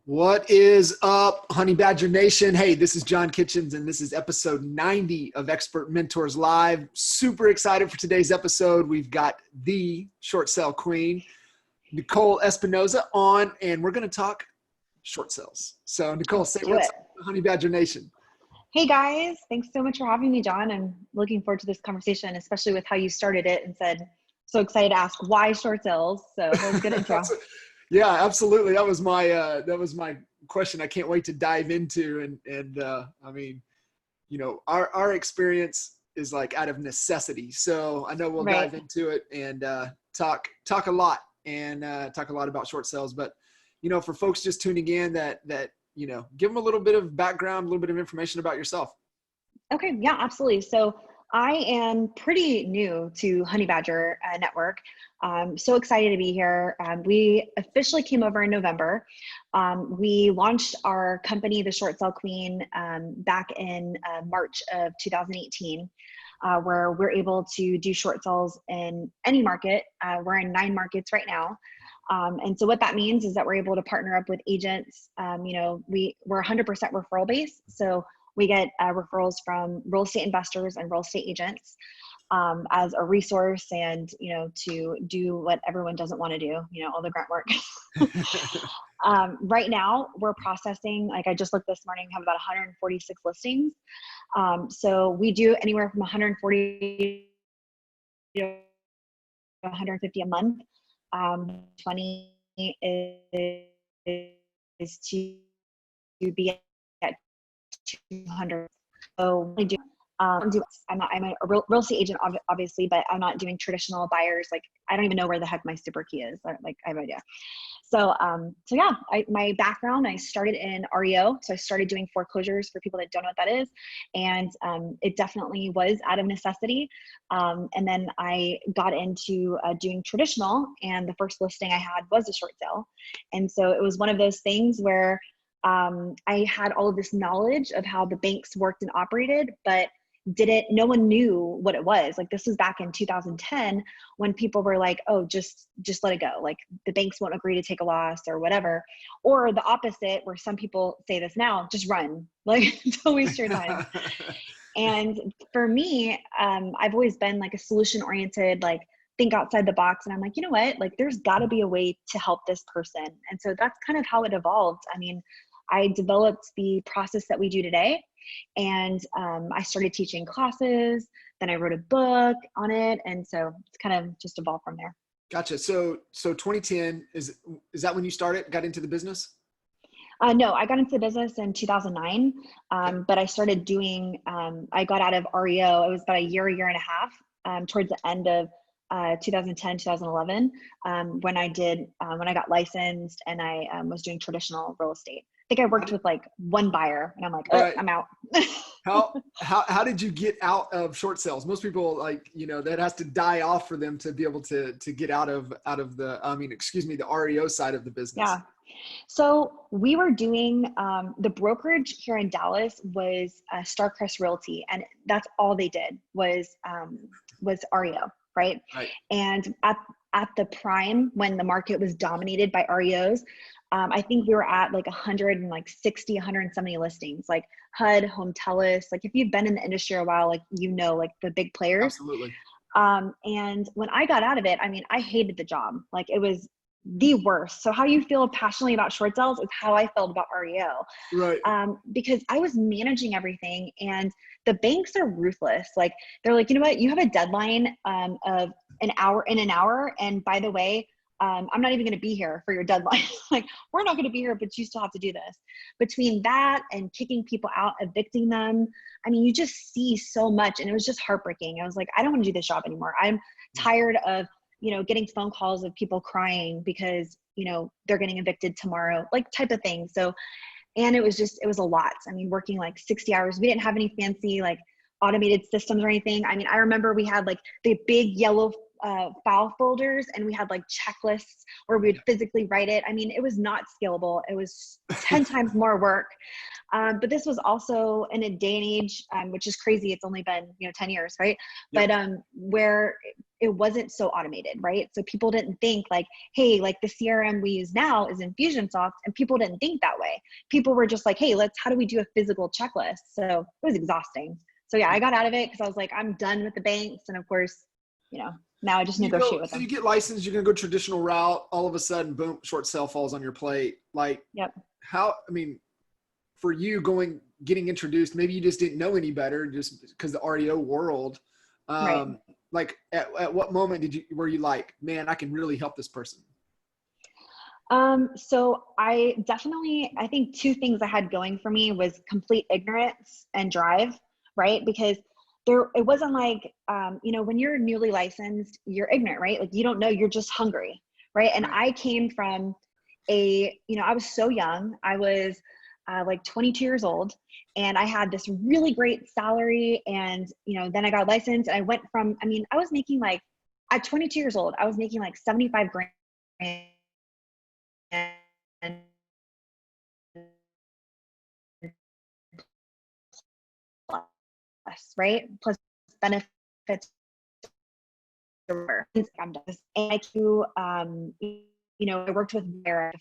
What is up, Honey Badger Nation? Hey, this is John Kitchens, and this is episode 90 of Expert Mentors Live. Super excited for today's episode. We've got the short sale queen, Nicole Espinosa, on, and we're going to talk short sales. So, Nicole, say what's up, Honey Badger Nation. Hey, guys. Thanks so much for having me, John. I'm looking forward to this conversation, especially with how you started it and said, so excited to ask why short sales. So that was a good intro. Yeah, absolutely. That was my question. I can't wait to dive into. And I mean, you know, our experience is like out of necessity. So I know we'll dive into it and talk a lot and talk a lot about short sales. But, you know, for folks just tuning in that, you know, give them a little bit of background, a little bit of information about yourself. Okay. Yeah, absolutely. So I am pretty new to Honey Badger Network. I'm so excited to be here. We officially came over in November. We launched our company, The Short Sale Queen, back in March of 2018, where we're able to do short sales in any market. We're in 9 markets right now. And so what that means is that we're able to partner up with agents. You know, we're 100% referral based. So we get referrals from real estate investors and real estate agents as a resource and, you know, to do what everyone doesn't want to do, you know, all the grunt work. Right now we're processing, like I just looked this morning, have about 146 listings. So we do anywhere from 140 to 150 a month. 20 is to be at 200. So I do. I'm a real estate agent, obviously, but I'm not doing traditional buyers. Like I don't even know where the heck my super key is. Like I have no idea. So yeah, my background, I started in REO. So I started doing foreclosures for people that don't know what that is. And it definitely was out of necessity. And then I got into doing traditional, and the first listing I had was a short sale. And so it was one of those things where I had all of this knowledge of how the banks worked and operated, but no one knew what it was. Like this was back in 2010 when people were like, oh, just let it go. Like the banks won't agree to take a loss or whatever. Or the opposite, where some people say this now, just run, like don't waste your time. And for me, I've always been like a solution oriented, like think outside the box. And I'm like, you know what, like there's gotta be a way to help this person. And so that's kind of how it evolved. I mean, I developed the process that we do today. And I started teaching classes, then I wrote a book on it. And so it's kind of just evolved from there. Gotcha. So 2010, is that when you got into the business? No, I got into the business in 2009. But I started doing, I got out of REO. It was about a year and a half towards the end of 2010, 2011, when I got licensed and I was doing traditional real estate. I think I worked with like one buyer and I'm like, oh, I'm out. How did you get out of short sales? Most people, like, you know, that has to die off for them to be able to get out of the REO side of the business. Yeah. So we were doing, the brokerage here in Dallas was Starcrest Realty, and that's all they did was REO. Right. And at the prime, when the market was dominated by REOs, I think we were at like 170 listings, like HUD, Home Telus. Like if you've been in the industry a while, like, you know, like the big players. Absolutely. And when I got out of it, I mean, I hated the job. Like it was the worst. So how you feel passionately about short sales is how I felt about REO. Right. Because I was managing everything, and the banks are ruthless. Like they're like, you know what, you have a deadline of an hour. And by the way, I'm not even going to be here for your deadline. Like we're not going to be here, but you still have to do this. Between that and kicking people out, evicting them, I mean, you just see so much, and it was just heartbreaking. I was like, I don't want to do this job anymore. I'm tired of, you know, getting phone calls of people crying because, you know, they're getting evicted tomorrow, like type of thing. So, and it was a lot. I mean, working like 60 hours. We didn't have any fancy like automated systems or anything. I mean, I remember we had like the big yellow file folders, and we had like checklists where we would physically write it. I mean, it was not scalable. It was 10 times more work. But this was also in a day and age, which is crazy. It's only been, 10 years, right? Yep. But where it wasn't so automated, right? So people didn't think like, hey, like the CRM we use now is Infusionsoft, and people didn't think that way. People were just like, hey, how do we do a physical checklist? So it was exhausting. So yeah, I got out of it because I was like, I'm done with the banks. And of course, now I just negotiate with them. So you get licensed, you're going to go traditional route. All of a sudden, boom, short sale falls on your plate. Like, yep. For you getting introduced, maybe you just didn't know any better just because the REO world. Right. Like at what moment were you like, man, I can really help this person? So I think two things I had going for me was complete ignorance and drive, right? Because it wasn't like, when you're newly licensed, you're ignorant, right? Like you don't know, you're just hungry, right? And I came from I was so young. I was like 22 years old, and I had this really great salary. And, then I got licensed, and I went from, I was making like, at 22 years old, I was making like 75 grand. And plus, right? Plus benefits. I'm done. And I do, I worked with Vera,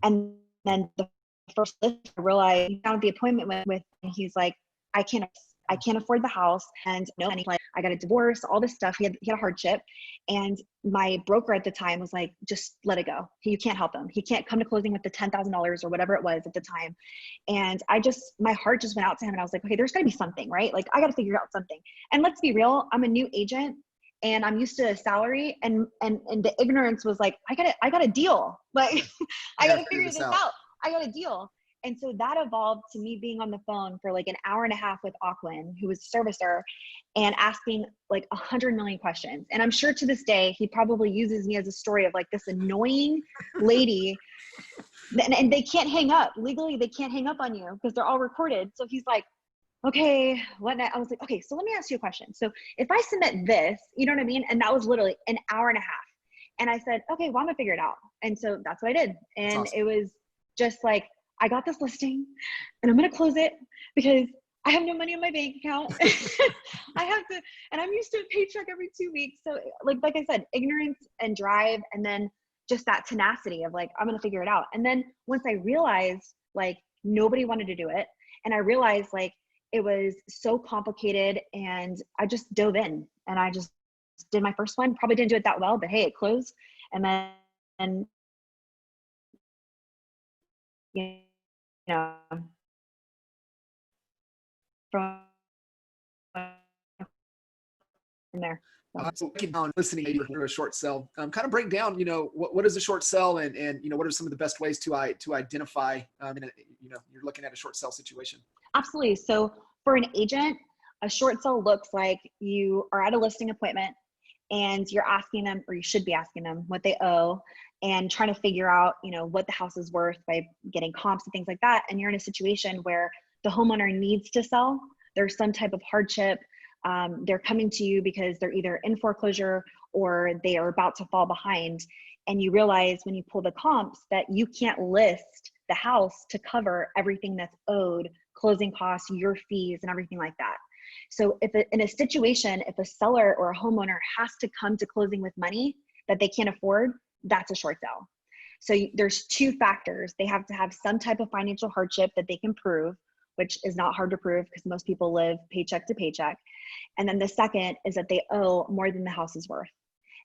and then the first list, I realized he found the appointment with, and he's like, I can't afford the house, and I got a divorce, all this stuff. He had a hardship, and my broker at the time was like, just let it go. You can't help him. He can't come to closing with the $10,000 or whatever it was at the time. And my heart just went out to him, and I was like, okay, there's got to be something, right? Like I got to figure out something. And let's be real, I'm a new agent, and I'm used to a salary, and the ignorance was like, I got a deal. Like I got to figure this out. I got a deal. And so that evolved to me being on the phone for like an hour and a half with Aquin, who was a servicer, and asking like 100 million questions. And I'm sure to this day, he probably uses me as a story of like this annoying lady, and they can't hang up. Legally, they can't hang up on you because they're all recorded. So he's like, okay, I was like, okay, so let me ask you a question. So if I submit this, you know what I mean? And that was literally an hour and a half. And I said, okay, well, I'm gonna figure it out. And so that's what I did. And awesome. It was just like, I got this listing, and I'm going to close it because I have no money in my bank account. I have to, and I'm used to a paycheck every 2 weeks. So like I said, ignorance and drive, and then just that tenacity of like, I'm going to figure it out. And then once I realized like nobody wanted to do it, and I realized like it was so complicated, and I just dove in, and I just did my first one. Probably didn't do it that well, but hey, it closed. And then, from there. So listening to a short sell, kind of break down, what is a short sell, and what are some of the best ways to identify, you're looking at a short sell situation. Absolutely. So for an agent, a short sell looks like you are at a listing appointment, and you're asking them, or you should be asking them, what they owe, and trying to figure out, what the house is worth by getting comps and things like that. And you're in a situation where the homeowner needs to sell. There's some type of hardship. They're coming to you because they're either in foreclosure or they are about to fall behind. And you realize when you pull the comps that you can't list the house to cover everything that's owed, closing costs, your fees, and everything like that. So in a situation, if a seller or a homeowner has to come to closing with money that they can't afford, that's a short sale. So there's two factors. They have to have some type of financial hardship that they can prove, which is not hard to prove because most people live paycheck to paycheck. And then the second is that they owe more than the house is worth.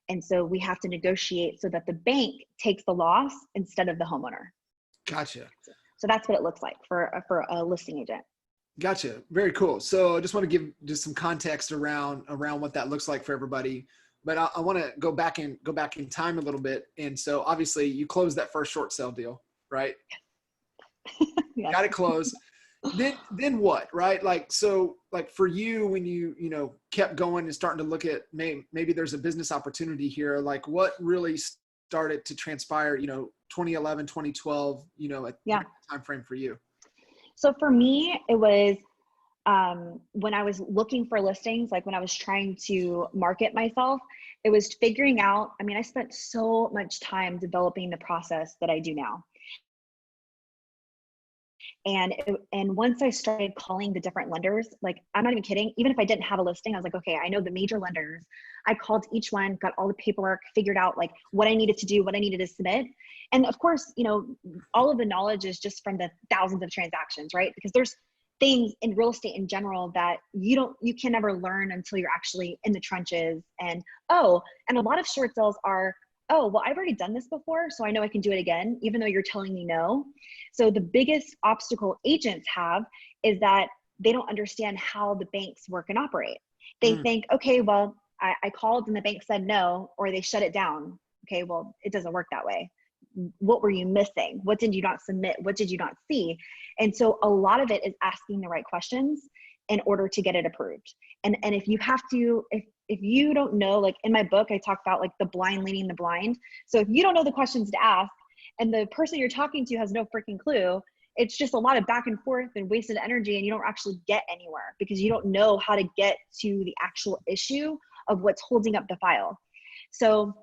And so we have to negotiate so that the bank takes the loss instead of the homeowner. Gotcha. So that's what it looks like for a listing agent. Gotcha. Very cool. So I just want to give just some context around what that looks like for everybody. But I want to go back in time a little bit. And so obviously you closed that first short sale deal, right? Yes. Got it closed. Then what, right? Like, so like for you, when you kept going and starting to look at maybe there's a business opportunity here, like what really started to transpire, 2011, 2012, at that time frame for you? So for me, it was when I was looking for listings, like when I was trying to market myself, it was figuring out, I mean, I spent so much time developing the process that I do now. And once I started calling the different lenders, like, I'm not even kidding, even if I didn't have a listing, I was like, okay, I know the major lenders. I called each one, got all the paperwork, figured out like what I needed to do, what I needed to submit. And of course, you know, all of the knowledge is just from the thousands of transactions, right? Because there's things in real estate in general that you can never learn until you're actually in the trenches. And and a lot of short sales are, oh, well, I've already done this before, so I know I can do it again, even though you're telling me no. So the biggest obstacle agents have is that they don't understand how the banks work and operate. They think, okay, well, I called and the bank said no, or they shut it down. Okay, well, it doesn't work that way. What were you missing? What did you not submit? What did you not see? And so a lot of it is asking the right questions in order to get it approved. And if you have to, if you don't know, like in my book, I talk about like the blind leading the blind. So if you don't know the questions to ask and the person you're talking to has no freaking clue, it's just a lot of back and forth and wasted energy, and you don't actually get anywhere because you don't know how to get to the actual issue of what's holding up the file. So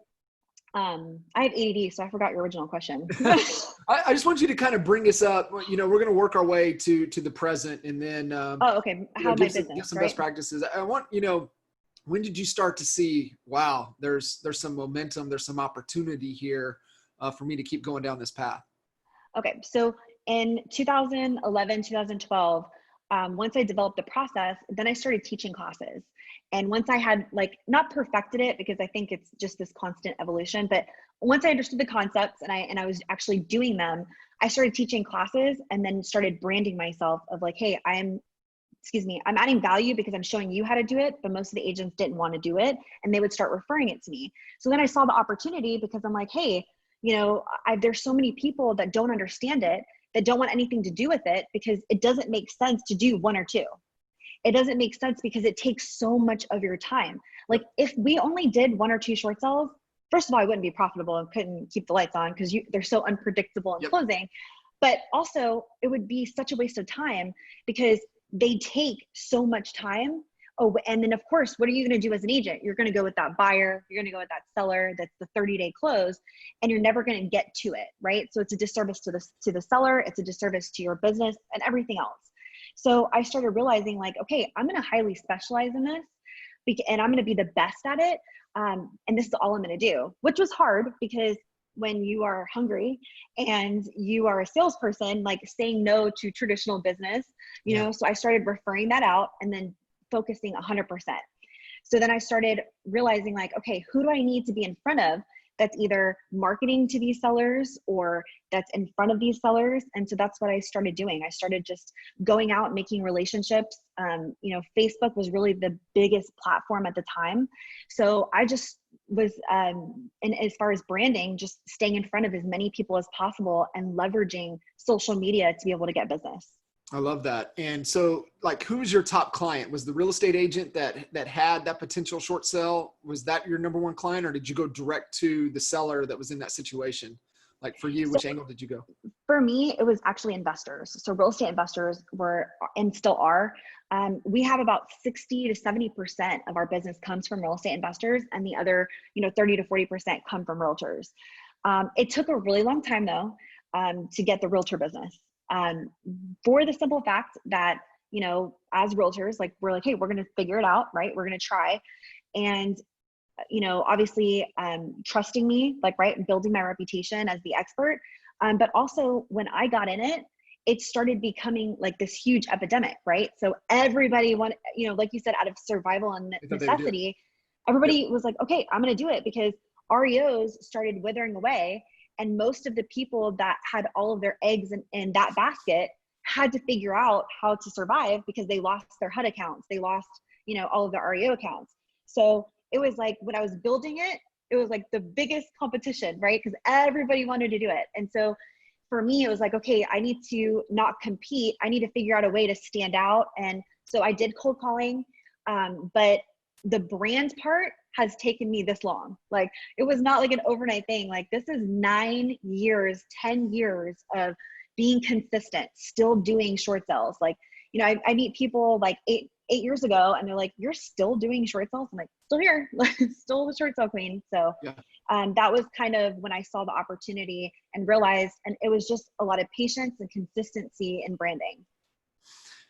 I have ADD, so I forgot your original question. I just want you to kind of bring us up. You know, we're going to work our way to the present, and then okay, how my business, give some right? best practices. I want, you know, when did you start to see, wow, there's some momentum, there's some opportunity here for me to keep going down this path? Okay, so in 2011, 2012, once I developed the process, then I started teaching classes. And once I had like not perfected it, because I think it's just this constant evolution, but once I understood the concepts and I was actually doing them, I started teaching classes and then started branding myself of like, hey, I'm adding value because I'm showing you how to do it, but most of the agents didn't want to do it, and they would start referring it to me. So then I saw the opportunity because I'm like, hey, you know, there's so many people that don't understand it, that don't want anything to do with it because it doesn't make sense to do one or two. It doesn't make sense because it takes so much of your time. Like if we only did one or two short sales, first of all, I wouldn't be profitable and couldn't keep the lights on because they're so unpredictable in closing. But also it would be such a waste of time because they take so much time. Oh, and then of course, what are you going to do as an agent? You're going to go with that buyer. You're going to go with that seller. That's the 30-day close, and you're never going to get to it, right? So it's a disservice to the seller. It's a disservice to your business and everything else. So I started realizing like, okay, I'm going to highly specialize in this, and I'm going to be the best at it. And this is all I'm going to do, which was hard because when you are hungry and you are a salesperson, like saying no to traditional business, you know, so I started referring that out and then focusing 100%. So then I started realizing like, okay, who do I need to be in front of that's either marketing to these sellers or that's in front of these sellers? And so that's what I started doing. I started just going out, making relationships. You know, Facebook was really the biggest platform at the time. So I just was, and as far as branding, just staying in front of as many people as possible and leveraging social media to be able to get business. I love that. And so like, who's your top client? Was the real estate agent that had that potential short sale? Was that your number one client, or did you go direct to the seller that was in that situation? Like for you, which angle did you go? For me, it was actually investors. So real estate investors were, and still are. We have about 60 to 70% of our business comes from real estate investors, and the other, 30 to 40% come from realtors. It took a really long time though, to get the realtor business. For the simple fact that, as realtors, like we're like, hey, we're going to figure it out, right? We're going to try. And, obviously, trusting me, like, right. Building my reputation as the expert. But also when I got in it, it started becoming like this huge epidemic, right? So everybody wanted, like you said, out of survival and necessity, everybody was like, okay, I'm going to do it, because REOs started withering away. And most of the people that had all of their eggs in that basket had to figure out how to survive because they lost their HUD accounts. They lost, all of their REO accounts. So it was like when I was building it, it was like the biggest competition, right? Because everybody wanted to do it. And so for me, it was like, okay, I need to not compete. I need to figure out a way to stand out. And so I did cold calling, but the brand part has taken me this long. Like, it was not like an overnight thing. Like, this is 9 years, 10 years of being consistent, still doing short sales. Like, I meet people like 8 years ago, and they're like, you're still doing short sales? I'm like, still here, still the short sale queen. So Yeah. that was kind of when I saw the opportunity and realized, and it was just a lot of patience and consistency in branding.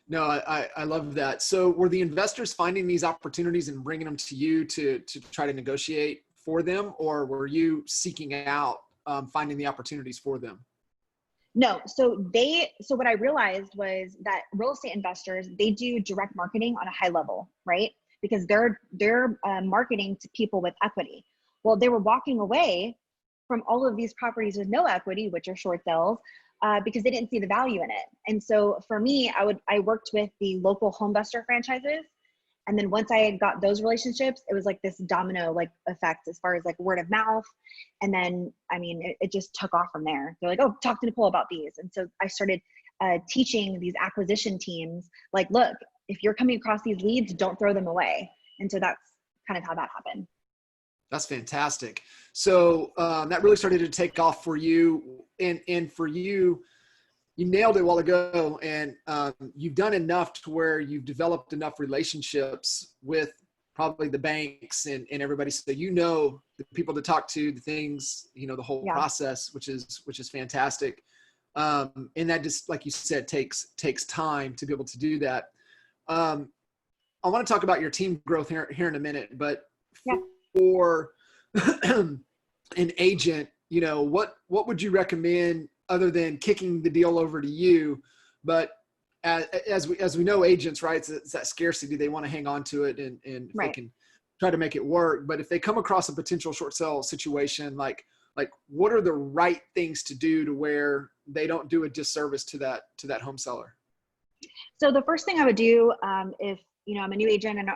No, I love that. So were the investors finding these opportunities and bringing them to you to try to negotiate for them, or were you seeking out finding the opportunities for them? No. So what I realized was that real estate investors, they do direct marketing on a high level, right? Because they're marketing to people with equity. Well, they were walking away from all of these properties with no equity, which are short sales, because they didn't see the value in it. And so for me, I worked with the local home buster franchises. And then once I had got those relationships, it was like this domino like effect as far as like word of mouth. And then, I mean, it just took off from there. They're like, oh, talk to Nicole about these. And so I started teaching these acquisition teams, like, look, if you're coming across these leads, don't throw them away. And so that's kind of how that happened. That's fantastic. So that really started to take off for you, and for you, you nailed it a while ago, and you've done enough to where you've developed enough relationships with probably the banks and everybody. So you know the people to talk to, the things, you know, the whole process, which is fantastic. And that just, like you said, takes time to be able to do that. I want to talk about your team growth here in a minute, but for an agent, you know, what would you recommend other than kicking the deal over to you? But as we know, agents, right, it's that scarcity. They want to hang on to it, and if they can try to make it work. But if they come across a potential short sale situation, like what are the right things to do to where they don't do a disservice to that home seller? So the first thing I would do, if, you know, I'm a new agent and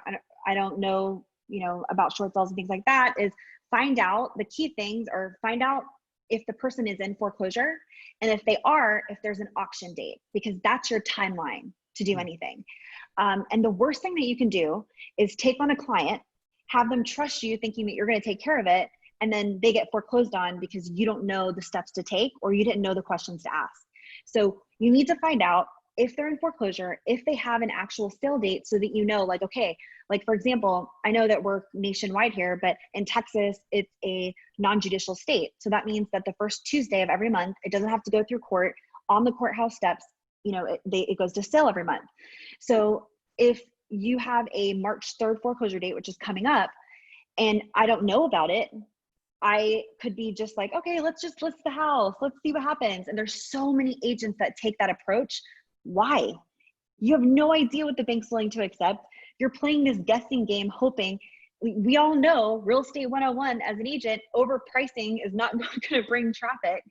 I don't know, you know, about short sales and things like that, is find out the key things, or find out if the person is in foreclosure, and if they are, if there's an auction date, because that's your timeline to do anything. And the worst thing that you can do is take on a client, have them trust you thinking that you're going to take care of it, and then they get foreclosed on because you don't know the steps to take, or you didn't know the questions to ask. So you need to find out if they're in foreclosure, if they have an actual sale date, so that you know, like, okay, like for example, I know that we're nationwide here, but in Texas, it's a non-judicial state. So that means that the first Tuesday of every month, it doesn't have to go through court. On the courthouse steps, you know, it goes to sale every month. So if you have a March 3rd foreclosure date, which is coming up, and I don't know about it, I could be just like, okay, let's just list the house. Let's see what happens. And there's so many agents that take that approach. Why? You have no idea what the bank's willing to accept. You're playing this guessing game, hoping. We all know real estate 101 as an agent, overpricing is not going to bring traffic.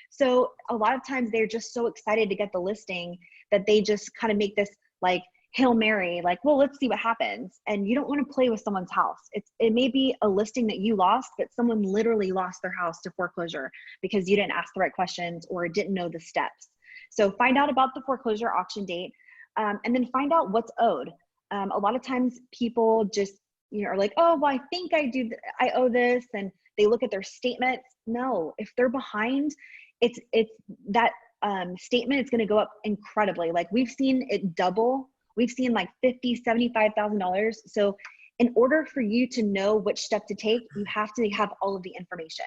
So a lot of times they're just so excited to get the listing that they just kind of make this like Hail Mary, like, well, let's see what happens. And you don't want to play with someone's house. It may be a listing that you lost, but someone literally lost their house to foreclosure because you didn't ask the right questions or didn't know the steps. So find out about the foreclosure auction date, and then find out what's owed. A lot of times people just, you know, are like, oh, well, I think I owe this. And they look at their statements. No, if they're behind, it's that statement is going to go up incredibly. Like we've seen it double. We've seen like $50,000, $75,000. So in order for you to know which step to take, you have to have all of the information.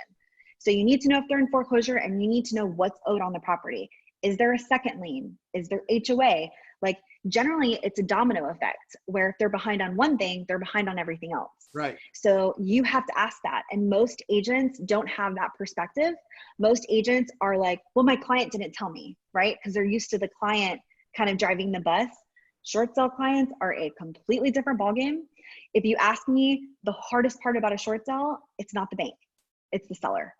So you need to know if they're in foreclosure, and you need to know what's owed on the property. Is there a second lien? Is there HOA? Like generally it's a domino effect where if they're behind on one thing, they're behind on everything else. Right. So you have to ask that. And most agents don't have that perspective. Most agents are like, well, my client didn't tell me, right? Because they're used to the client kind of driving the bus. Short sale clients are a completely different ballgame. If you ask me, the hardest part about a short sale, it's not the bank, it's the seller.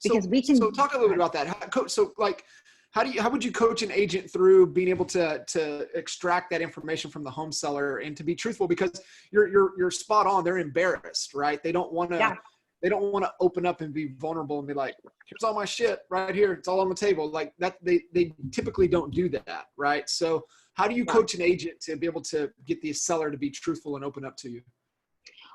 Because we can. So talk a little bit about that. So like, how would you coach an agent through being able to extract that information from the home seller and to be truthful? Because you're spot on. They're embarrassed, right? They don't want to. They don't want to open up and be vulnerable and be like, here's all my shit right here. It's all on the table. Like that, they typically don't do that, right? So how do you coach an agent to be able to get the seller to be truthful and open up to you?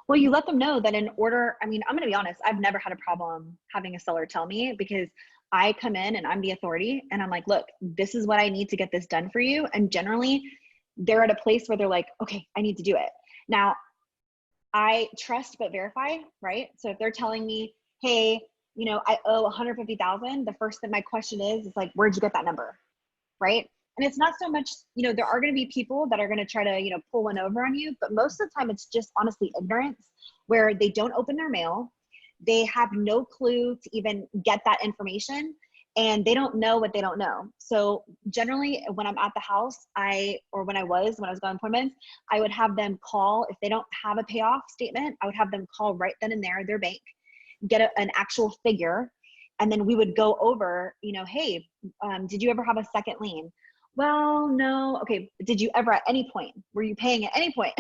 Well, you let them know that in order, I mean, I'm going to be honest, I've never had a problem having a seller tell me, because I come in and I'm the authority and I'm like, look, this is what I need to get this done for you. And generally they're at a place where they're like, okay, I need to do it. Now, I trust but verify, right? So if they're telling me, hey, you know, I owe 150,000, the first thing my question is like, where'd you get that number, right? And it's not so much, you know, there are going to be people that are going to try to, you know, pull one over on you, but most of the time it's just honestly ignorance, where they don't open their mail. They have no clue to even get that information, and they don't know what they don't know. So generally when I'm at the house, when I was going appointments, I would have them call. If they don't have a payoff statement, I would have them call right then and there their bank, get an actual figure. And then we would go over, you know, hey, did you ever have a second lien? Well, no. Okay. Did you ever at any point, were you paying at any point?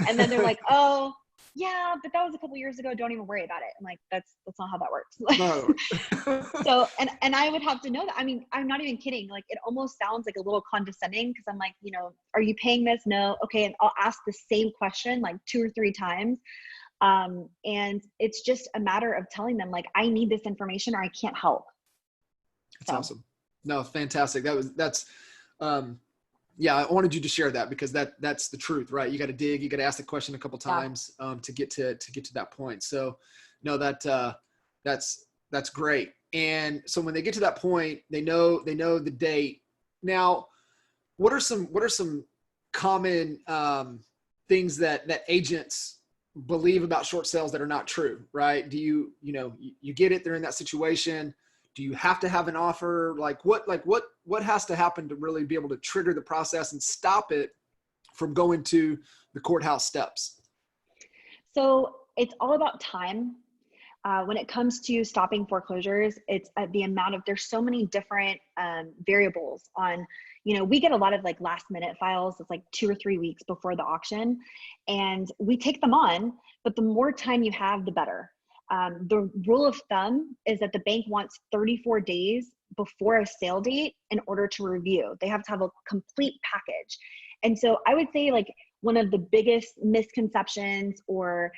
And then they're like, oh yeah, but that was a couple years ago. Don't even worry about it. I'm like, that's not how that works. No. So, and I would have to know that. I mean, I'm not even kidding. Like, it almost sounds like a little condescending, because I'm like, you know, are you paying this? No. Okay. And I'll ask the same question like 2 or 3 times. And it's just a matter of telling them like, I need this information or I can't help. That's awesome. No, fantastic. Yeah, I wanted you to share that, because that's the truth, right? You got to dig, you got to ask the question a couple times, to get to that point. So no, that's great. And so when they get to that point, they know the date. Now, what are some common, things that agents believe about short sales that are not true, right? Do you get it, they're in that situation. Do you have to have an offer? What has to happen to really be able to trigger the process and stop it from going to the courthouse steps? So it's all about time. When it comes to stopping foreclosures, it's the amount of, there's so many different variables on, you know, we get a lot of like last minute files. It's like 2 or 3 weeks before the auction, and we take them on, but the more time you have, the better. The rule of thumb is that the bank wants 34 days before a sale date in order to review. They have to have a complete package. And so I would say like one of the biggest misconceptions or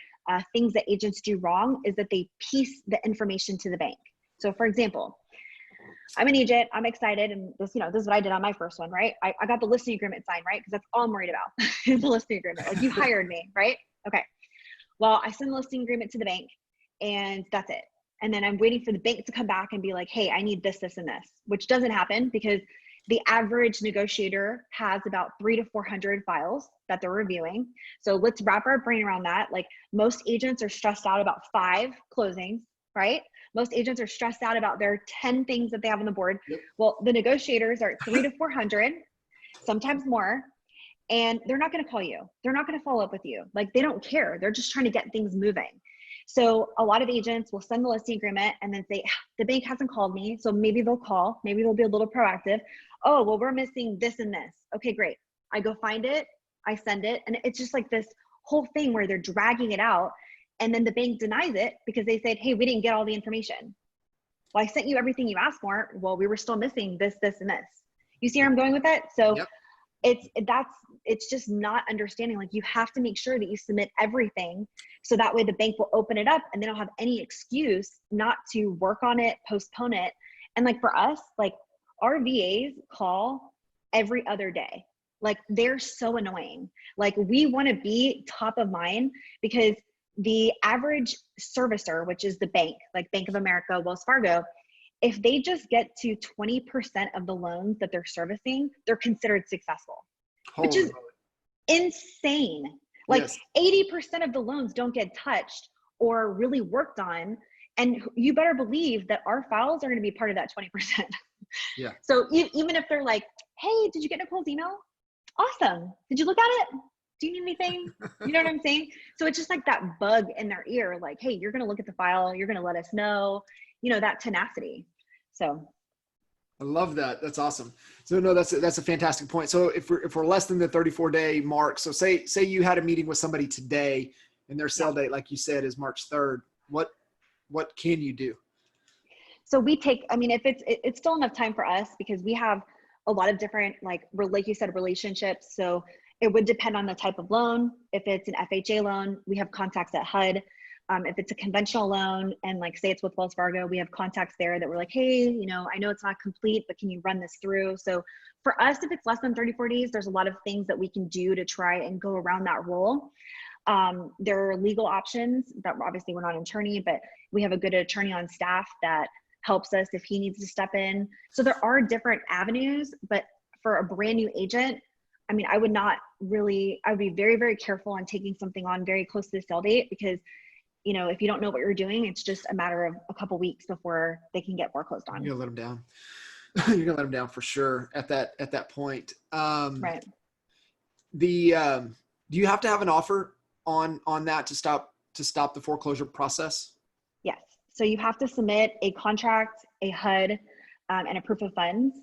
things that agents do wrong is that they piece the information to the bank. So for example, I'm an agent, I'm excited, and this is what I did on my first one, right? I got the listing agreement signed, right? Because that's all I'm worried about is the listing agreement. Like, you hired me, right? Okay. Well, I send the listing agreement to the bank, and that's it. And then I'm waiting for the bank to come back and be like, hey, I need this, this, and this, which doesn't happen because the average negotiator has about 300 to 400 files that they're reviewing. So let's wrap our brain around that. Like, most agents are stressed out about 5 closings, right? Most agents are stressed out about their 10 things that they have on the board. Yep. Well, the negotiators are 300 to 400, sometimes more. And they're not going to call you. They're not going to follow up with you. Like, they don't care. They're just trying to get things moving. So a lot of agents will send the listing agreement and then say, the bank hasn't called me. So maybe they'll call, maybe they'll be a little proactive. Oh, well, we're missing this and this. Okay, great. I go find it, I send it. And it's just like this whole thing where they're dragging it out. And then the bank denies it because they said, hey, we didn't get all the information. Well, I sent you everything you asked for. Well, we were still missing this, this, and this. You see where I'm going with that? So Yep. It's just not understanding. Like, you have to make sure that you submit everything, so that way the bank will open it up and they don't have any excuse not to work on it, postpone it. And like, for us, like, our VAs call every other day. Like, they're so annoying. Like, we want to be top of mind because the average servicer, which is the bank, like Bank of America, Wells Fargo, if they just get to 20% of the loans that they're servicing, they're considered successful, which is insane. Like, yes. 80% of the loans don't get touched or really worked on. And you better believe that our files are going to be part of that 20%. Yeah. So even if they're like, hey, did you get Nicole's email? Awesome. Did you look at it? Do you need anything? You know what I'm saying? So it's just like that bug in their ear, like, hey, you're going to look at the file. You're going to let us know, that tenacity. So I love that. That's awesome. So no, that's a fantastic point. So if we're less than the 34-day mark, so say you had a meeting with somebody today and their sale date, like you said, is March 3rd, what can you do? So we take, if it's still enough time for us, because we have a lot of different, like you said, relationships. So it would depend on the type of loan. If it's an FHA loan, we have contacts at HUD. If it's a conventional loan and like say it's with Wells Fargo, we have contacts there that we're like, hey, you know, I know it's not complete, but can you run this through? So for us, if it's less than 34 days, there's a lot of things that we can do to try and go around that rule. There are legal options that obviously we're not an attorney, but we have a good attorney on staff that helps us if he needs to step in. So there are different avenues, but for a brand new agent, I mean, I would be very, very careful on taking something on very close to the sale date, because, you know, if you don't know what you're doing, it's just a matter of a couple weeks before they can get foreclosed on. You're gonna let them down. You're gonna let them down for sure at that point. Right. Do you have to have an offer on that to stop the foreclosure process? Yes. So you have to submit a contract, a HUD, and a proof of funds.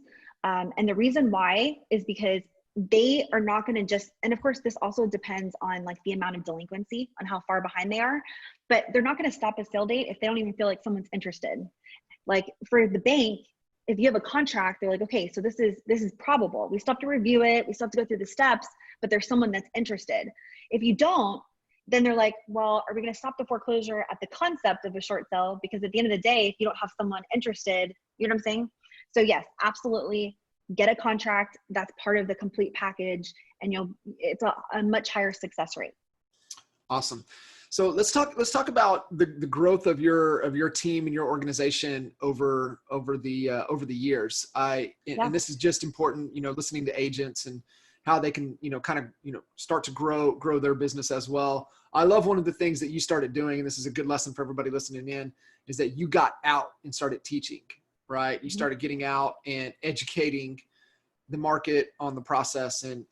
And the reason why is because they are not going to just, and of course, this also depends on like the amount of delinquency, on how far behind they are, but they're not going to stop a sale date if they don't even feel like someone's interested. Like for the bank, if you have a contract, they're like, okay, so this is probable. We still have to review it. We still have to go through the steps, but there's someone that's interested. If you don't, then they're like, well, are we going to stop the foreclosure at the concept of a short sale? Because at the end of the day, if you don't have someone interested, you know what I'm saying? So yes, absolutely. Get a contract. That's part of the complete package, and it's a much higher success rate. Awesome. So let's talk about the growth of your team and your organization over the years. And this is just important, you know, listening to agents and how they can, you know, kind of, you know, start to grow their business as well. I love one of the things that you started doing, and this is a good lesson for everybody listening in, is that you got out and started teaching, right? You started getting out and educating the market on the process, and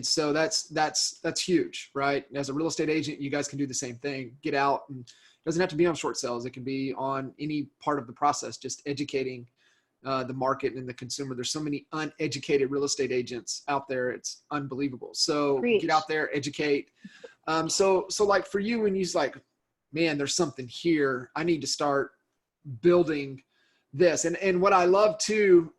so that's huge, right? As a real estate agent, you guys can do the same thing. Get out, and it doesn't have to be on short sales. It can be on any part of the process, just educating the market and the consumer. There's so many uneducated real estate agents out there. It's unbelievable. So get out there, educate. So like for you, when you're like, man, there's something here, I need to start building this. And what I love too,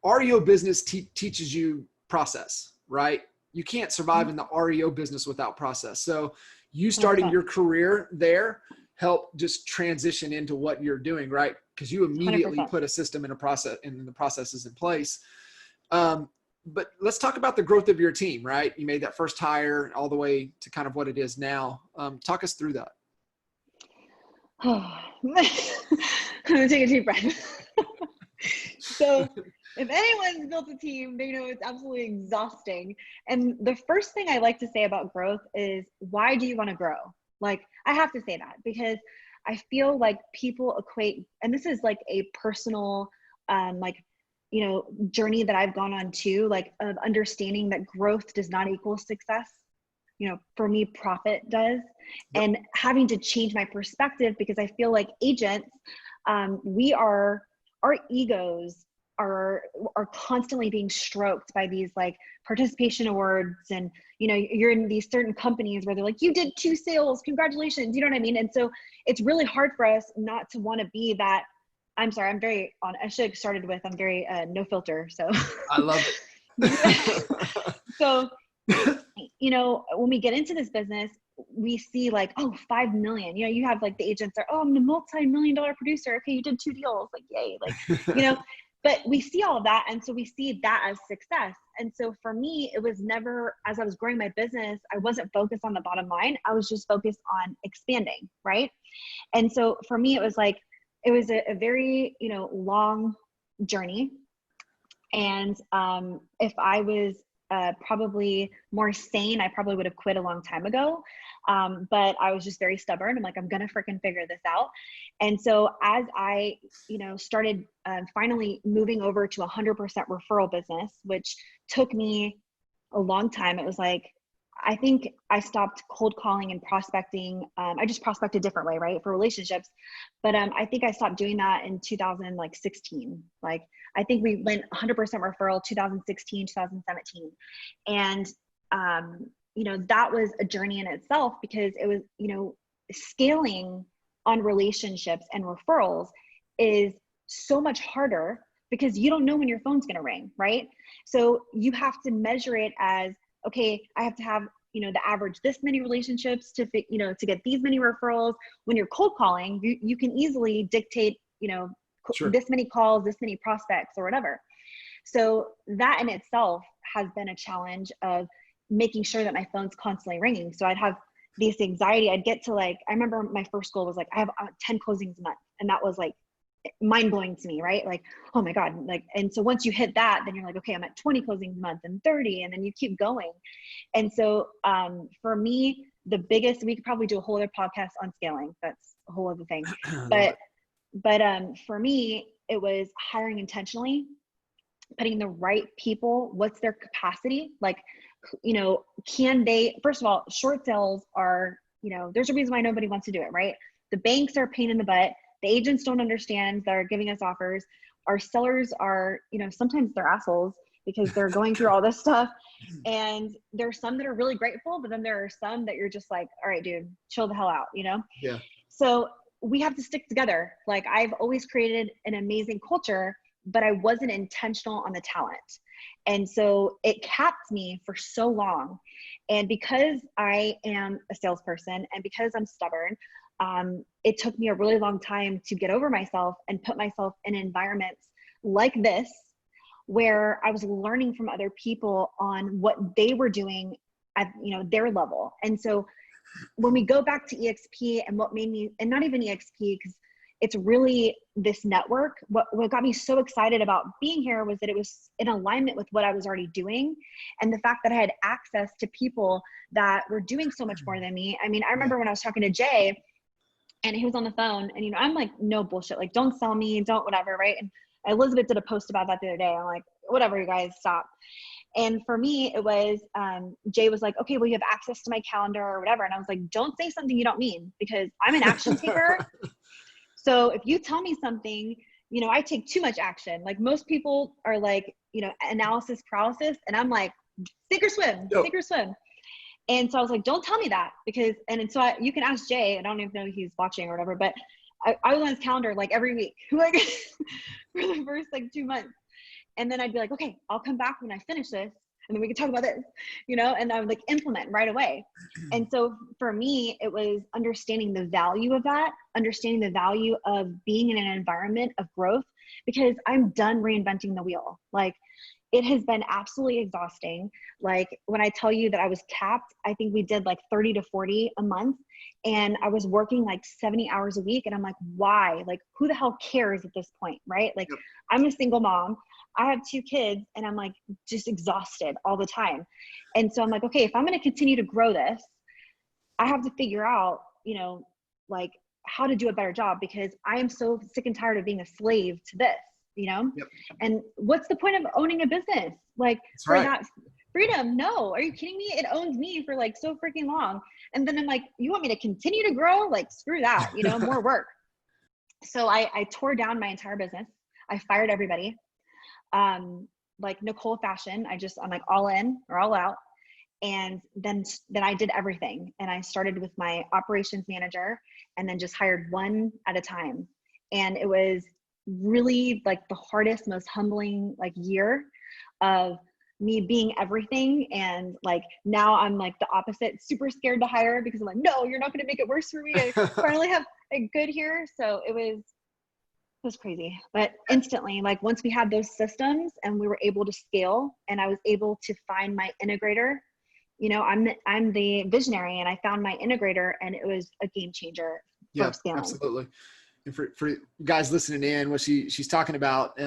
REO business teaches you process, right? You can't survive in the REO business without process. So you starting your career there help just transition into what you're doing, right? Because you immediately 100%. put a system and a process and the processes in place. But let's talk about the growth of your team, right? You made that first hire all the way to kind of what it is now. Talk us through that. I'm gonna take a deep breath. So if anyone's built a team, they know it's absolutely exhausting. And the first thing I like to say about growth is, why do you want to grow? Like, I have to say that because I feel like people equate, and this is like a personal, journey that I've gone on too, like of understanding that growth does not equal success. You know, for me, profit does. Yep. And having to change my perspective, because I feel like agents, our egos are constantly being stroked by these like participation awards, and you know, you're in these certain companies where they're like, you did 2 sales, congratulations, you know what I mean? And so it's really hard for us not to want to be that. I should have started with, I'm very no filter, so I love it. So you know, when we get into this business, we see like, oh, 5 million, you know, you have like the agents are, oh, I'm a multi-million-dollar producer. Okay. You did 2 deals, like, yay. Like, you know, but we see all of that. And so we see that as success. And so for me, it was never, as I was growing my business, I wasn't focused on the bottom line. I was just focused on expanding. Right. And so for me, it was like, it was a very, you know, long journey. And if I was probably more sane, I probably would have quit a long time ago. But I was just very stubborn. I'm like, I'm going to freaking figure this out. And so as I, you know, started finally moving over to 100% referral business, which took me a long time. It was like, I think I stopped cold calling and prospecting. I just prospect a different way, right? For relationships. But I think I stopped doing that in 2016. Like, I think we went 100% referral 2016, 2017. And, you know, that was a journey in itself, because it was, you know, scaling on relationships and referrals is so much harder because you don't know when your phone's going to ring, right? So you have to measure it as, okay, I have to have the average this many relationships to get these many referrals. When you're cold calling, you can easily dictate, Sure. this many calls, this many prospects or whatever. So that in itself has been a challenge of making sure that my phone's constantly ringing. So I'd have this anxiety. I'd get to I remember my first goal was I have 10 closings a month. And that was mind blowing to me, right? Oh my God. And so once you hit that, then you're okay, I'm at 20 closings a month and 30, and then you keep going. And so for me, the biggest, we could probably do a whole other podcast on scaling. That's a whole other thing. But for me, it was hiring intentionally, putting the right people. What's their capacity? Can they, first of all, short sales are, there's a reason why nobody wants to do it, right? The banks are a pain in the butt. The agents don't understand. They're giving us offers. Our sellers are, sometimes they're assholes because they're going through all this stuff. And there's some that are really grateful, but then there are some that you're just all right, dude, chill the hell out, Yeah. So we have to stick together. I've always created an amazing culture, but I wasn't intentional on the talent. And so it capped me for so long. And because I am a salesperson and because I'm stubborn, it took me a really long time to get over myself and put myself in environments like this, where I was learning from other people on what they were doing at, their level. And so when we go back to EXP and what made me, and not even EXP, because it's really this network. What got me so excited about being here was that it was in alignment with what I was already doing. And the fact that I had access to people that were doing so much more than me. I mean, I remember when I was talking to Jay and he was on the phone and, I'm no bullshit, don't sell me, don't whatever. Right. And Elizabeth did a post about that the other day. I'm whatever, you guys, stop. And for me, it was, Jay was okay, well, you have access to my calendar or whatever. And I was don't say something you don't mean, because I'm an action taker. So if you tell me something, I take too much action. Most people are analysis paralysis. And I'm sink or swim, sink or swim. And so I was don't tell me that, because, and so you can ask Jay, I don't even know if he's watching or whatever, but I was on his calendar every week, for the first 2 months. And then I'd be okay, I'll come back when I finish this, and then we can talk about this, and I would implement right away. And so for me, it was understanding the value of that, understanding the value of being in an environment of growth, because I'm done reinventing the wheel. It has been absolutely exhausting. When I tell you that I was capped, I think we did 30 to 40 a month, and I was working 70 hours a week. And I'm why? Who the hell cares at this point, right? Yep. I'm a single mom. I have 2 kids, and I'm just exhausted all the time. And so I'm okay, if I'm going to continue to grow this, I have to figure out, how to do a better job, because I am so sick and tired of being a slave to this, Yep. And what's the point of owning a business? That's for right. that freedom? No, are you kidding me? It owns me for so freaking long. And then I'm you want me to continue to grow? Screw that, more work. So I tore down my entire business. I fired everybody. Nicole fashion, I'm all in or all out. And then I did everything. And I started with my operations manager, and then just hired one at a time. And it was really the hardest, most humbling year of me being everything. And now I'm the opposite, super scared to hire, because I'm no, you're not going to make it worse for me. I finally have a good here. So it was crazy. But instantly, once we had those systems and we were able to scale, and I was able to find my integrator, I'm the visionary, and I found my integrator, and it was a game changer for scaling. Absolutely. And for guys listening in, what she's talking about,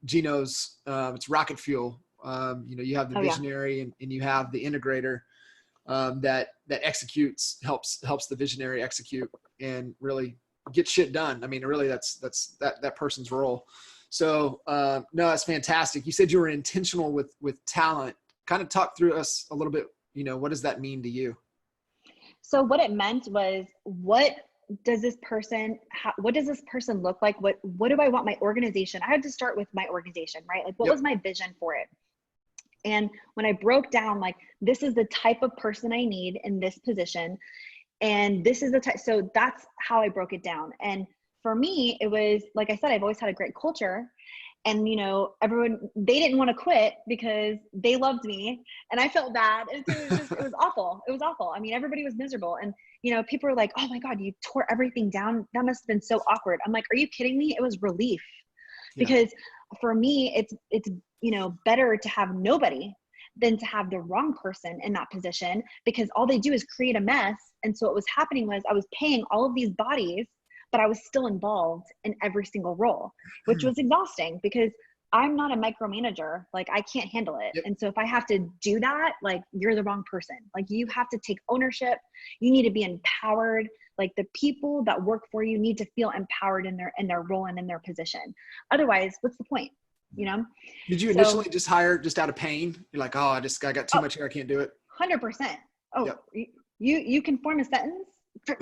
Gino's, it's rocket fuel. You have the visionary, and you have the integrator, that executes, helps the visionary execute and really get shit done. I mean, really that's that person's role. So, no, that's fantastic. You said you were intentional with talent. Kind of talk through us a little bit, what does that mean to you? So what it meant was, what does this person look like? What do I want my organization? I had to start with my organization, right? What was my vision for it? And when I broke down, this is the type of person I need in this position, and this is the type, so that's how I broke it down. And for me, it was, like I said, I've always had a great culture. And, everyone, they didn't want to quit because they loved me and I felt bad. And so it was awful. It was awful. I mean, everybody was miserable. And, people were like, oh my God, you tore everything down. That must've been so awkward. I'm like, are you kidding me? It was relief because for me, it's, better to have nobody than to have the wrong person in that position, because all they do is create a mess. And so what was happening was I was paying all of these bodies, but I was still involved in every single role, which was exhausting because I'm not a micromanager. Like, I can't handle it. Yep. And so if I have to do that, like, you're the wrong person. Like, you have to take ownership. You need to be empowered. Like, the people that work for you need to feel empowered in their role and in their position. Otherwise, what's the point? Did you initially just hire just out of pain? You're like, oh, I got too much here. I can't do it. 100%. Oh, yep. you can form a sentence.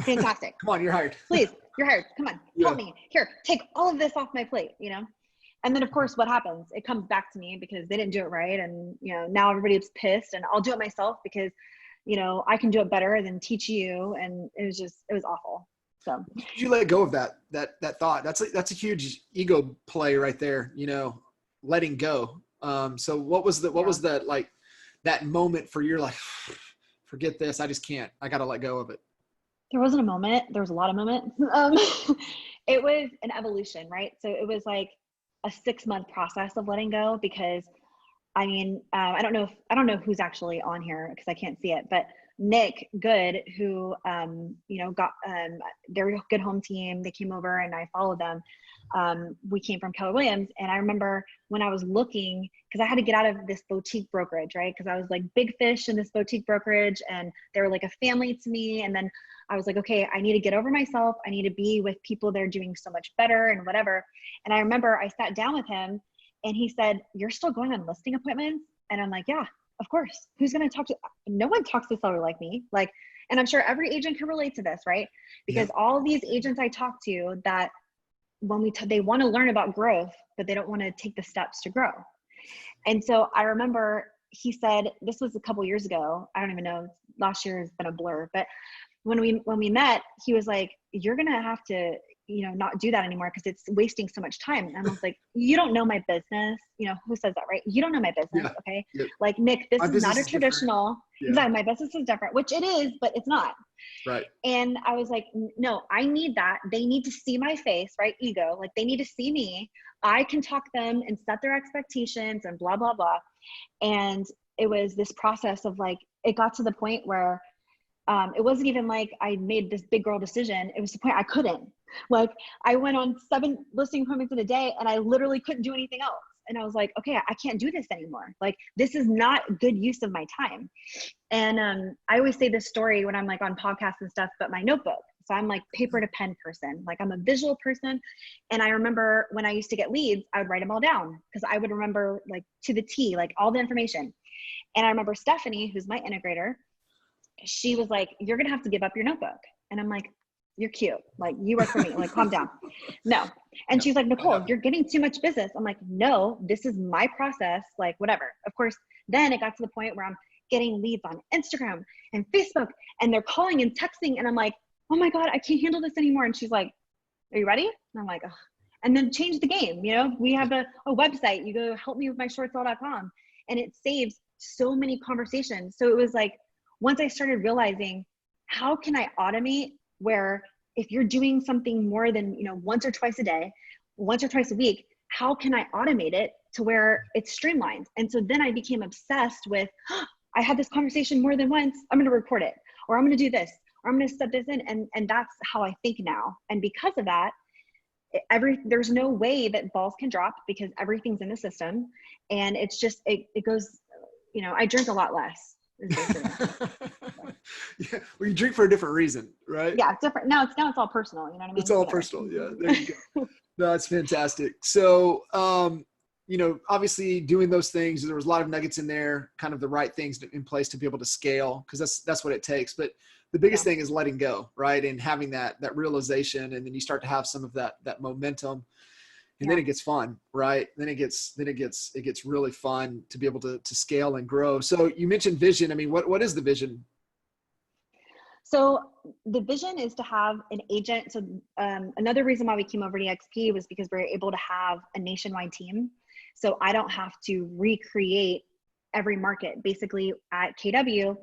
Fantastic. Come on, you're hired. Please, you're hired. Come on, help me. Here, take all of this off my plate, And then of course what happens? It comes back to me because they didn't do it right. And, now everybody's pissed and I'll do it myself because, I can do it better than teach you. And it was awful. So you let go of that thought. That's a huge ego play right there, letting go. So what was that, like that moment for you're like, forget this. I just can't, I got to let go of it. There wasn't a moment. There was a lot of moments. It was an evolution, right? So it was like a 6-month process of letting go because I mean, I don't know who's actually on here because I can't see it, but Nick Good, who, got, they're a good home team. They came over and I followed them. We came from Keller Williams. And I remember when I was looking, cause I had to get out of this boutique brokerage, right? Cause I was like big fish in this boutique brokerage and they were like a family to me. And then I was like, okay, I need to get over myself. I need to be with people that are doing so much better and whatever. And I remember I sat down with him and he said, you're still going on listing appointments? And I'm like, yeah, of course. Who's going to talk to, no one talks to a seller like me. Like, and I'm sure every agent can relate to this, right? Because all these agents I talk to that when they want to learn about growth, but they don't want to take the steps to grow. And so I remember he said, this was a couple years ago. I don't even know. Last year has been a blur, but when we met, he was like, you're going to have to, not do that anymore because it's wasting so much time. And I was like, you don't know my business. Who says that, right? You don't know my business. Yeah. Okay. Yeah. Like, Nick, this is not a traditional, exactly. My business is different, which it is, but it's not. Right. And I was like, no, I need that. They need to see my face, right? Ego. Like, they need to see me. I can talk them and set their expectations and blah, blah, blah. And it was this process of like, it got to the point where it wasn't even like I made this big girl decision. It was the point I couldn't. Like, I went on 7 listing appointments in a day and I literally couldn't do anything else. And I was like, okay, I can't do this anymore. Like, this is not good use of my time. And I always say this story when I'm like on podcasts and stuff, but my notebook. So I'm like paper to pen person. Like, I'm a visual person. And I remember when I used to get leads, I would write them all down because I would remember like to the T, like all the information. And I remember Stephanie, who's my integrator, she was like, you're going to have to give up your notebook. And I'm like, you're cute. Like, you work for me. Like, calm down. No. And she's like, Nicole, you're getting too much business. I'm like, no, this is my process. Like, whatever. Of course, then it got to the point where I'm getting leads on Instagram and Facebook and they're calling and texting. And I'm like, oh my God, I can't handle this anymore. And she's like, are you ready? And I'm like, ugh. And then change the game. We have a website. You go helpmewithmyshortsale.com and it saves so many conversations. So it was like, once I started realizing, how can I automate where if you're doing something more than, once or twice a day, once or twice a week, how can I automate it to where it's streamlined? And so then I became obsessed with, I had this conversation more than once, I'm going to record it, or I'm going to do this, or I'm going to set this in. And that's how I think now. And because of that, there's no way that balls can drop because everything's in the system. And it's just, it goes, I drink a lot less. Yeah, well, you drink for a different reason, right? Yeah, it's different. Now it's all personal. You know what I mean? It's all personal. Yeah, there you go. No, that's fantastic. So, obviously doing those things, there was a lot of nuggets in there, kind of the right things in place to be able to scale, because that's what it takes. But the biggest thing is letting go, right? And having that realization, and then you start to have some of that momentum. And then it gets fun, right? Then it gets really fun to be able to scale and grow. So you mentioned vision. I mean, what is the vision? So the vision is to have an agent. So another reason why we came over to EXP was because we were able to have a nationwide team. So I don't have to recreate every market. Basically at KW,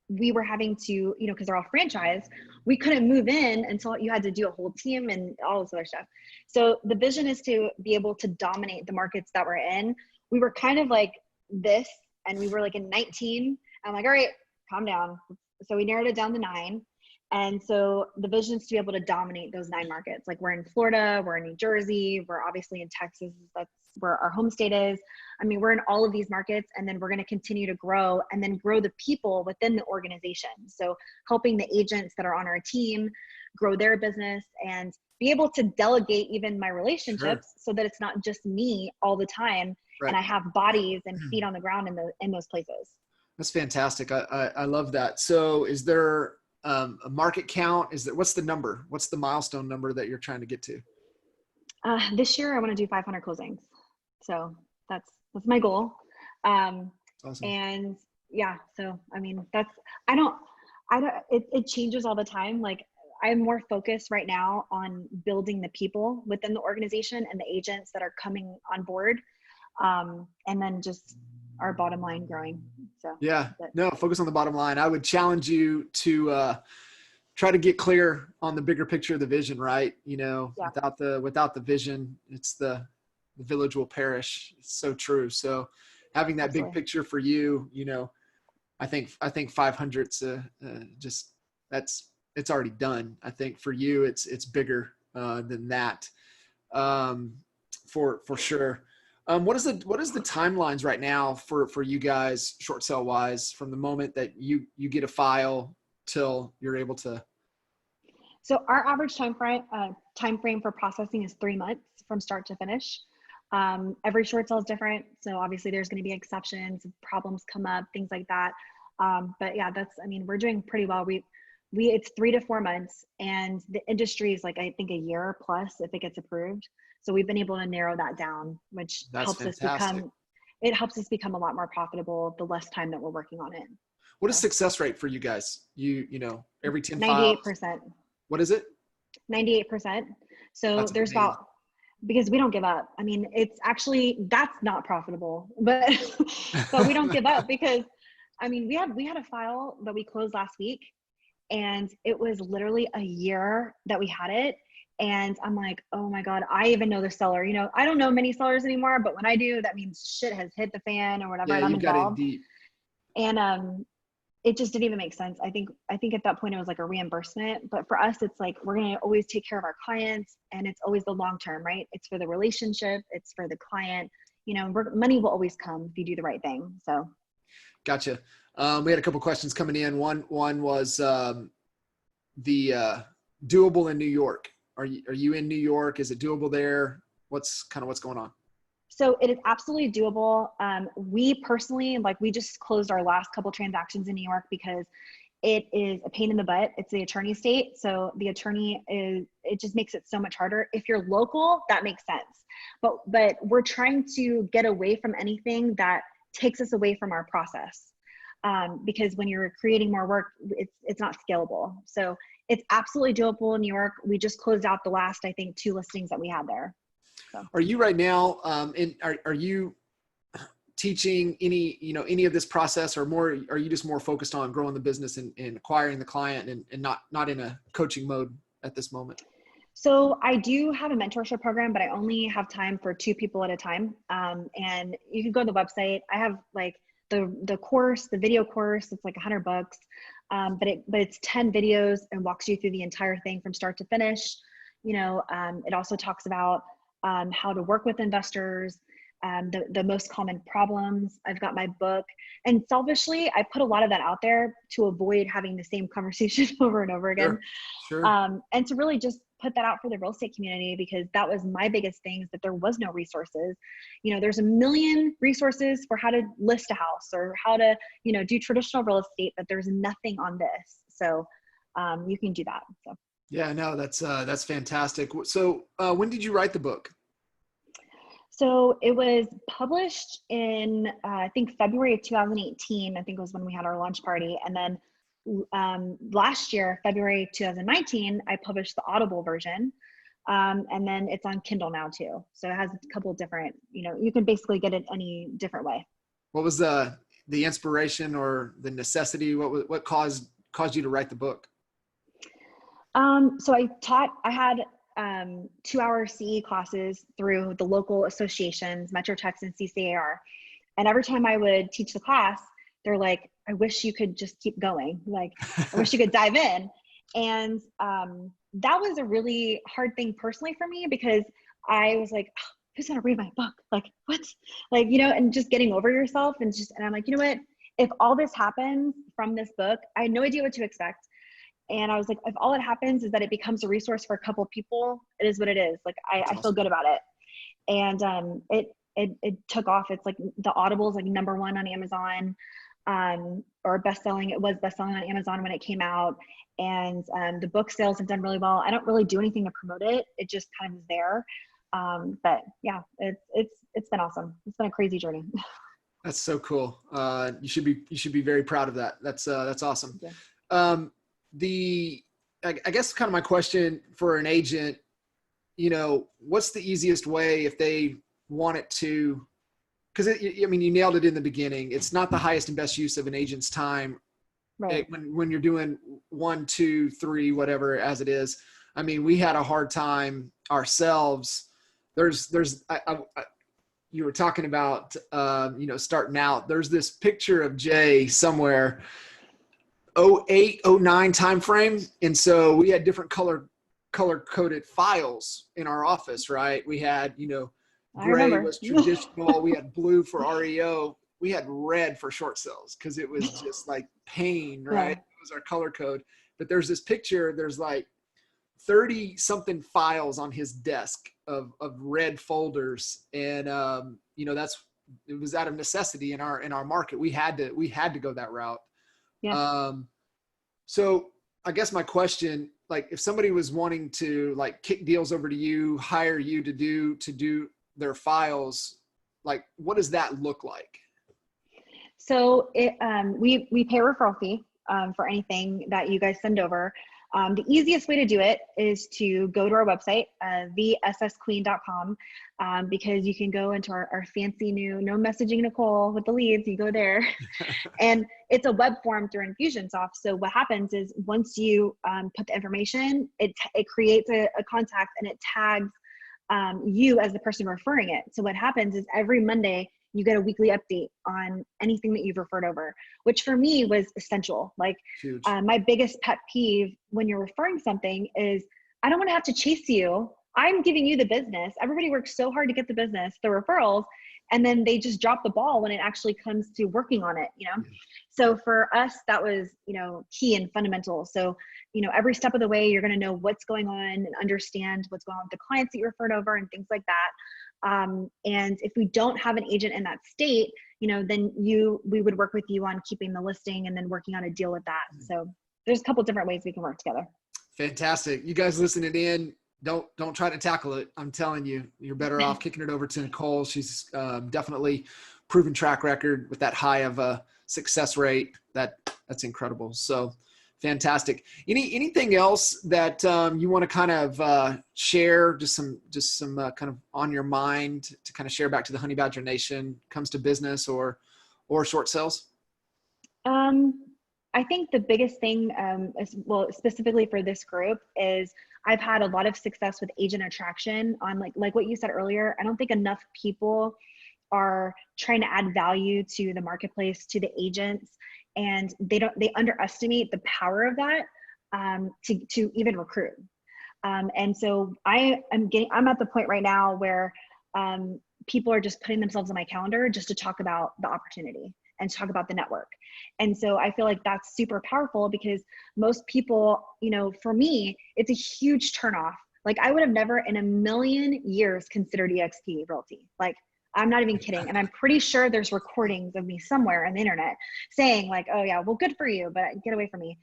we were having to, you know, because they're all franchise, we couldn't move in until you had to do a whole team and all this other stuff. So the vision is to be able to dominate the markets that we're in. We were kind of like this, and we were like in 19. I'm like, all right, calm down. So we narrowed it down to 9. And so the vision is to be able to dominate those 9 markets. Like we're in Florida, we're in New Jersey, we're obviously in Texas. That's where our home state is. I mean, we're in all of these markets, and then we're going to continue to grow and then grow the people within the organization. So helping the agents that are on our team grow their business and be able to delegate even my relationships so that it's not just me all the time. And I have bodies and feet on the ground in those places. That's fantastic. I love that. So is there a market count? What's the number? What's the milestone number that you're trying to get to? This year I want to do 500 closings. So that's my goal. Awesome. And yeah, so, I mean, it changes all the time. Like I'm more focused right now on building the people within the organization and the agents that are coming on board. And then just our bottom line growing. So yeah, no, focus on the bottom line. I would challenge you to try to get clear on the bigger picture of the vision, right? You know, without the vision, it's the village will perish. It's so true. So having that big picture for you, you know, I think 500's it's already done. I think for you, it's bigger than that, for sure. What is the timelines right now for you guys, short sale wise, from the moment that you get a file till you're able to? So our average time frame for processing is 3 months from start to finish. Every short sale is different. So obviously there's going to be exceptions, problems come up, things like that. But yeah, we're doing pretty well. It's 3 to 4 months, and the industry is like, I think a year plus if it gets approved. So we've been able to narrow that down, which helps us become a lot more profitable the less time that we're working on it. What is success rate for you guys? You know, every 10 98%. files? What is it? 98%. So That's there's amazing. because we don't give up. I mean, that's not profitable, but we don't give up because, I mean, we had a file that we closed last week, and it was literally a year that we had it. And I'm like, oh my God, I even know the seller. You know, I don't know many sellers anymore, but when I do, that means shit has hit the fan or whatever, and I'm involved. Got it deep. And it just didn't even make sense. I think at that point it was like a reimbursement, but for us, it's like, we're going to always take care of our clients, and it's always the long term, right? It's for the relationship. It's for the client, you know, money will always come if you do the right thing. So. Gotcha. We had a couple questions coming in. One was the doable in New York. Are you in New York? Is it doable there? What's going on? So it is absolutely doable. We personally, we just closed our last couple transactions in New York because it is a pain in the butt. It's the attorney state. So the attorney it just makes it so much harder. If you're local, that makes sense. But we're trying to get away from anything that takes us away from our process. Because when you're creating more work, it's not scalable. So it's absolutely doable in New York. We just closed out the last, I think, 2 listings that we had there. So. Are you right now, are you teaching any of this process, or more, are you just more focused on growing the business and acquiring the client and not in a coaching mode at this moment? So I do have a mentorship program, but I only have time for 2 people at a time. And you can go to the website. I have the course, the video course, it's like $100. But it's 10 videos and walks you through the entire thing from start to finish. You know, it also talks about how to work with investors, the most common problems. I've got my book, and selfishly, I put a lot of that out there to avoid having the same conversation over and over again. Sure. And to really just put that out for the real estate community, because that was my biggest thing, is that there was no resources. You know, there's a million resources for how to list a house or how to, you know, do traditional real estate, but there's nothing on this. So you can do that. So. Yeah, no, that's fantastic. So when did you write the book? So it was published in, I think February of 2018, I think was when we had our launch party. And then last year, February 2019, I published the Audible version. And then it's on Kindle now too. So it has a couple of different, you can basically get it any different way. What was the inspiration or the necessity? What caused you to write the book? So I had 2-hour CE classes through the local associations, Metro Tex and CCAR. And every time I would teach the class, they're like, I wish you could just keep going. Like, I wish you could dive in. And that was a really hard thing personally for me, because I was like, oh, who's going to read my book? Like, what? Like, and just getting over yourself and I'm like, you know what? If all this happens from this book, I had no idea what to expect. And I was like, if all it happens is that it becomes a resource for a couple of people, it is what it is. Like, I feel good about it. And it took off. It's like the Audible is like #1 on Amazon, or best-selling. It was best-selling on Amazon when it came out. And the book sales have done really well. I don't really do anything to promote it. It just kind of is there. But yeah, it's been awesome. It's been a crazy journey. That's so cool. You should be very proud of that. That's awesome. Yeah. I guess kind of my question for an agent, what's the easiest way if they want it to, because you nailed it in the beginning. It's not the highest and best use of an agent's time. Right. When you're doing 1, 2, 3, whatever as it is. We had a hard time ourselves. You were talking about, starting out. There's this picture of Jay somewhere, 08, 09 timeframe. And so we had different color coded files in our office, right? We had, gray was traditional. We had blue for REO. We had red for short sales because it was just like pain, right? Yeah. It was our color code. But there's this picture, there's like 30 something files on his desk of red folders. And, it was out of necessity in our market. We had to go that route. Yeah. So I guess my question, like if somebody was wanting to like kick deals over to you, hire you to do their files, like what does that look like? So we pay a referral fee for anything that you guys send over. The easiest way to do it is to go to our website, thessqueen.com, because you can go into our fancy new no messaging Nicole with the leads. You go there and it's a web form through Infusionsoft. So what happens is once you put the information, it creates a contact and it tags you as the person referring it. So what happens is every Monday you get a weekly update on anything that you've referred over, which for me was essential. Like my biggest pet peeve when you're referring something is I don't want to have to chase you. I'm giving you the business. Everybody works so hard to get the business, the referrals, and then they just drop the ball when it actually comes to working on it, So for us, that was, key and fundamental. So, every step of the way, you're going to know what's going on and understand what's going on with the clients that you referred over and things like that. And if we don't have an agent in that state, then we would work with you on keeping the listing and then working on a deal with that. So there's a couple different ways we can work together. Fantastic. You guys listening in, don't try to tackle it. I'm telling you, you're better off kicking it over to Nicole. She's definitely proven track record with that high of a success rate. That's incredible. So fantastic. Anything else that you want to kind of share, just some kind of on your mind to kind of share back to the Honey Badger Nation comes to business or short sales? I think the biggest thing, specifically for this group, is I've had a lot of success with agent attraction on like what you said earlier. I don't think enough people are trying to add value to the marketplace, to the agents, and they underestimate the power of that to even recruit. And so I'm at the point right now where people are just putting themselves on my calendar just to talk about the opportunity and talk about the network. And so I feel like that's super powerful because most people, for me, it's a huge turnoff. Like I would have never in a million years considered EXP Realty. Like I'm not even kidding. And I'm pretty sure there's recordings of me somewhere on the internet saying like, oh yeah, well, good for you, but get away from me.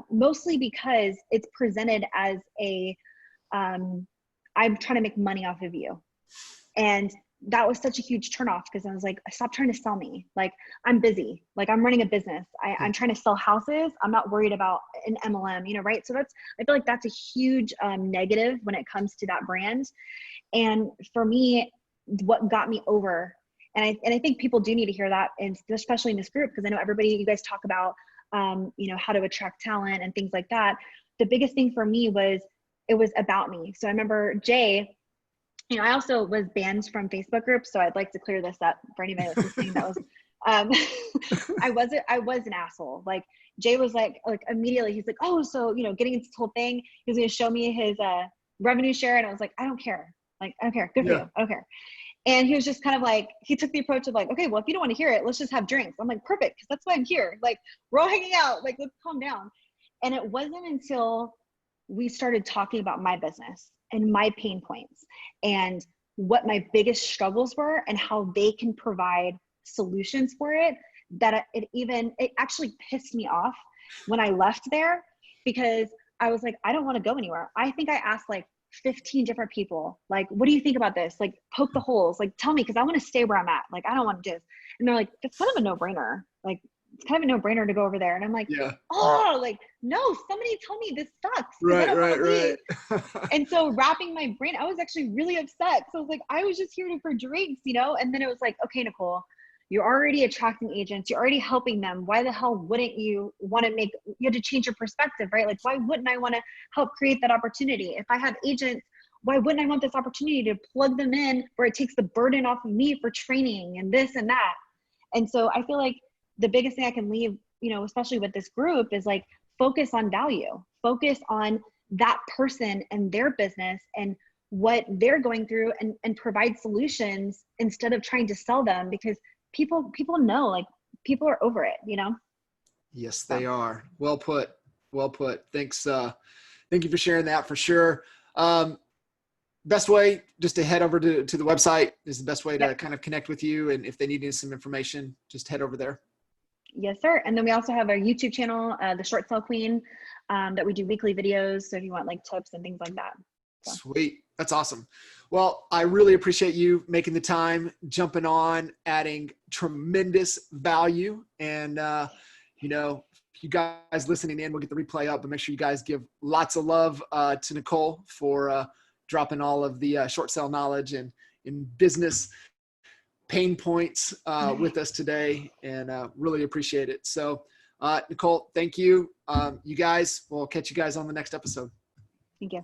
Mostly because it's presented as I'm trying to make money off of you. And that was such a huge turnoff because I was like, stop trying to sell me. Like, I'm busy. Like, I'm running a business. I'm trying to sell houses. I'm not worried about an MLM, you know, right? So I feel like that's a huge negative when it comes to that brand. And for me, what got me over, and I think people do need to hear that, and especially in this group, because I know you guys talk about, you know, how to attract talent and things like that. The biggest thing for me was, it was about me. So I remember Jay, you know, I also was banned from Facebook groups. So I'd like to clear this up for anybody that's listening. That was, I was an asshole. Like, Jay was like immediately, he's like, oh, so, you know, getting into this whole thing, he was going to show me his revenue share. And I was like, I don't care. Like, I don't care. Good for you. I don't care. And he was just kind of like, he took the approach of like, okay, well, if you don't want to hear it, let's just have drinks. I'm like, perfect. Cause that's why I'm here. Like, we're all hanging out. Like, let's calm down. And it wasn't until we started talking about my business and my pain points and what my biggest struggles were and how they can provide solutions for it, that it actually pissed me off when I left there, because I was like, I don't want to go anywhere. I think I asked like 15 different people, like, what do you think about this? Like, poke the holes, like, tell me, because I want to stay where I'm at. Like, I don't want to do this. And they're like, it's kind of a no-brainer. Like, it's kind of a no-brainer to go over there. And I'm like, oh, like, no, somebody tell me this sucks. Right. And so wrapping my brain, I was actually really upset. So I was like, I was just here for drinks, you know? And then it was like, okay, Nicole, you're already attracting agents. You're already helping them. Why the hell wouldn't you want to you have to change your perspective, right? Like, why wouldn't I want to help create that opportunity? If I have agents, why wouldn't I want this opportunity to plug them in where it takes the burden off of me for training and this and that? And so I feel like the biggest thing I can leave, you know, especially with this group, is like, focus on value, focus on that person and their business and what they're going through, and provide solutions instead of trying to sell them, because people know, like, people are over it, you know? Yes, they are. Well put. Thanks. Thank you for sharing that, for sure. Best way, just to head over to the website is the best way to kind of connect with you. And if they need some information, just head over there. Yes, sir. And then we also have our YouTube channel, the Short Sale Queen, that we do weekly videos. So if you want like tips and things like that. So. Sweet. That's awesome. Well, I really appreciate you making the time, jumping on, adding tremendous value. And, you know, you guys listening in, we'll get the replay up, but make sure you guys give lots of love to Nicole for dropping all of the short sale knowledge and in business pain points with us today, and really appreciate it. So Nicole, thank you. You guys, we'll catch you guys on the next episode. Thank you.